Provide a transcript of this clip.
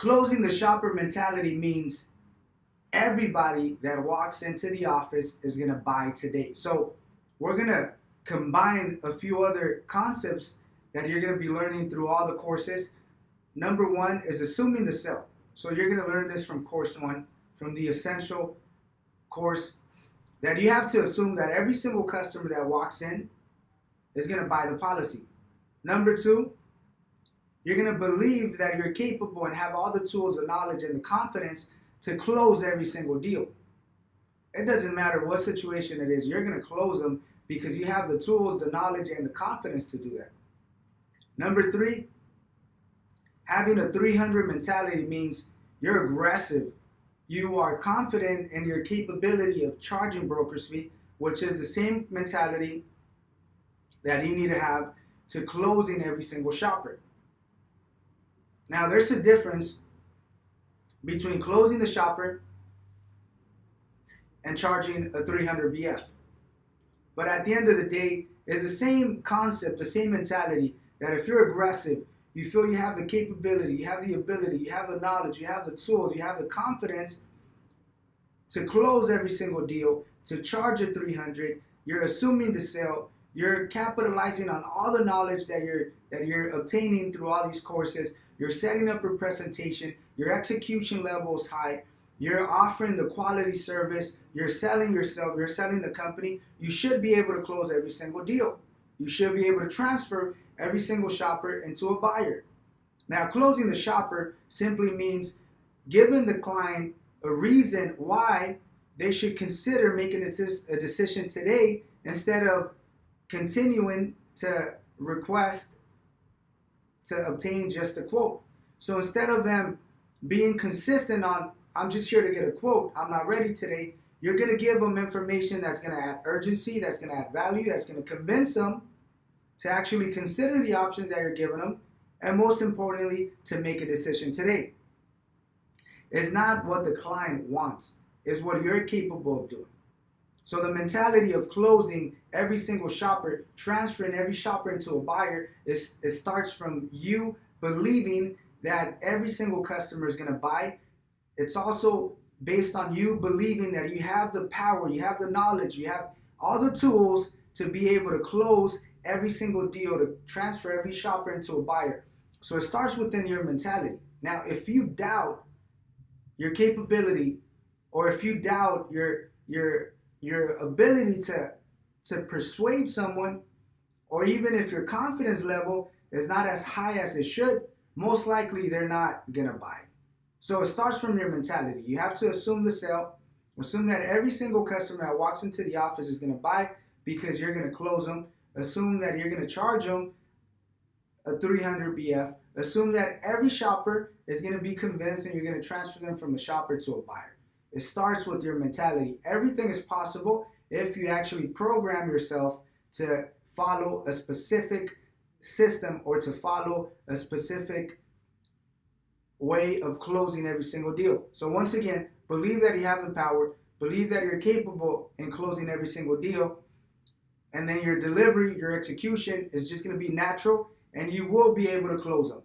Closing the shopper mentality means everybody that walks into the office is going to buy today. So we're going to combine a few other concepts that you're going to be learning through all the courses. Number one is assuming the sale. So you're going to learn this from course one, from the essential course, that you have to assume that every single customer that walks in is going to buy the policy. Number two, you're going to believe that you're capable and have all the tools, the knowledge, and the confidence to close every single deal. It doesn't matter what situation it is, you're going to close them because you have the tools, the knowledge, and the confidence to do that. Number three, having a 300 mentality means you're aggressive. You are confident in your capability of charging broker's fee, which is the same mentality that you need to have to closing every single shopper. Now, there's a difference between closing the shopper and charging a 300 BF. But at the end of the day, it's the same concept, the same mentality, that if you're aggressive, you feel you have the capability, you have the ability, you have the knowledge, you have the tools, you have the confidence to close every single deal, to charge a 300, you're assuming the sale, you're capitalizing on all the knowledge that you're obtaining through all these courses, you're setting up a presentation, your execution level is high, you're offering the quality service, you're selling yourself, you're selling the company, you should be able to close every single deal. You should be able to transfer every single shopper into a buyer. Now, closing the shopper simply means giving the client a reason why they should consider making a decision today instead of continuing to request to obtain just a quote. So instead of them being consistent on, I'm just here to get a quote, I'm not ready today, you're going to give them information that's going to add urgency, that's going to add value, that's going to convince them to actually consider the options that you're giving them, and most importantly, to make a decision today. It's not what the client wants, it's what you're capable of doing. So the mentality of closing every single shopper, transferring every shopper into a buyer, it starts from you believing that every single customer is going to buy. It's also based on you believing that you have the power, you have the knowledge, you have all the tools to be able to close every single deal, to transfer every shopper into a buyer. So it starts within your mentality. Now, if you doubt your capability, or if you doubt your ability to persuade someone, or even if your confidence level is not as high as it should, most likely they're not gonna buy. So it starts from your mentality. You have to assume the sale, assume that every single customer that walks into the office is gonna buy because you're gonna close them, assume that you're gonna charge them a 300 BF, assume that every shopper is gonna be convinced and you're gonna transfer them from a shopper to a buyer. It starts with your mentality. Everything is possible if you actually program yourself to follow a specific system or to follow a specific way of closing every single deal. So once again, believe that you have the power, believe that you're capable in closing every single deal, and then your delivery, your execution is just going to be natural, and you will be able to close them.